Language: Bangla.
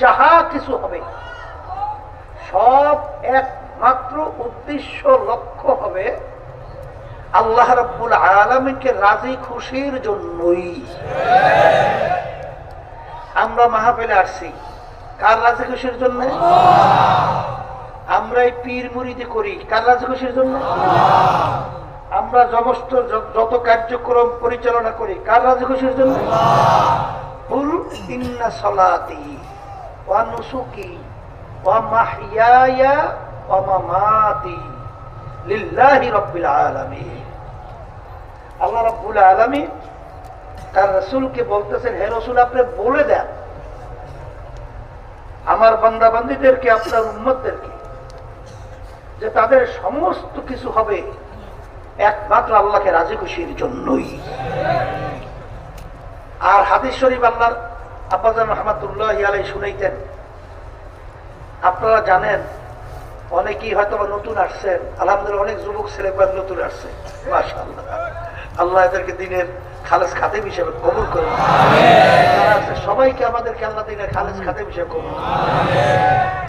যাহা কিছু হবে সব একমাত্র উদ্দেশ্য লক্ষ্য হবে আল্লাহ রাব্বুল আলামিনকে রাজি খুশির জন্যই। আমরা মাহফিলে আসছি কার রাজি খুশির জন্য? আমরা এই পীর মুরিদি করি কার রাজি খুশির জন্য? আমরা সমস্ত যত কার্যক্রম পরিচালনা করি কার রাজি খুশির জন্য? কুল ইন্না সালাতি ওয়া নুসুকি ওয়া মাহইয়ায়া ওয়া মামাতি লিল্লাহি রাব্বিল আলামিন। আল্লাহ রাব্বুল আলামিন তার রাসূলকে বলতেছেন, হে রাসূল আপনি বলে দেন আমার বান্দা বান্দীদেরকে, আপনার উম্মতদেরকে, যে তাদের সমস্ত কিছু হবে একমাত্র আল্লাহকে রাজি খুশির জন্যই। আর হাদিস শরীফ আল্লাহর আব্বাজান রাহমাতুল্লাহি আলাইহি শুনাইতেন। আপনারা জানেন, অনেকেই হয়তো নতুন আসছেন, আলহামদুলিল্লাহ অনেক যুবক ছেলে নতুন আসছে, মাশাআল্লাহ। আল্লাহ এদেরকে দিনের খালেস খাদেম হিসেবে কবুল করুন। সবাইকে আমাদেরকে আল্লাহ দিনের খালেস খাদেম হিসেবে কবুল করুন।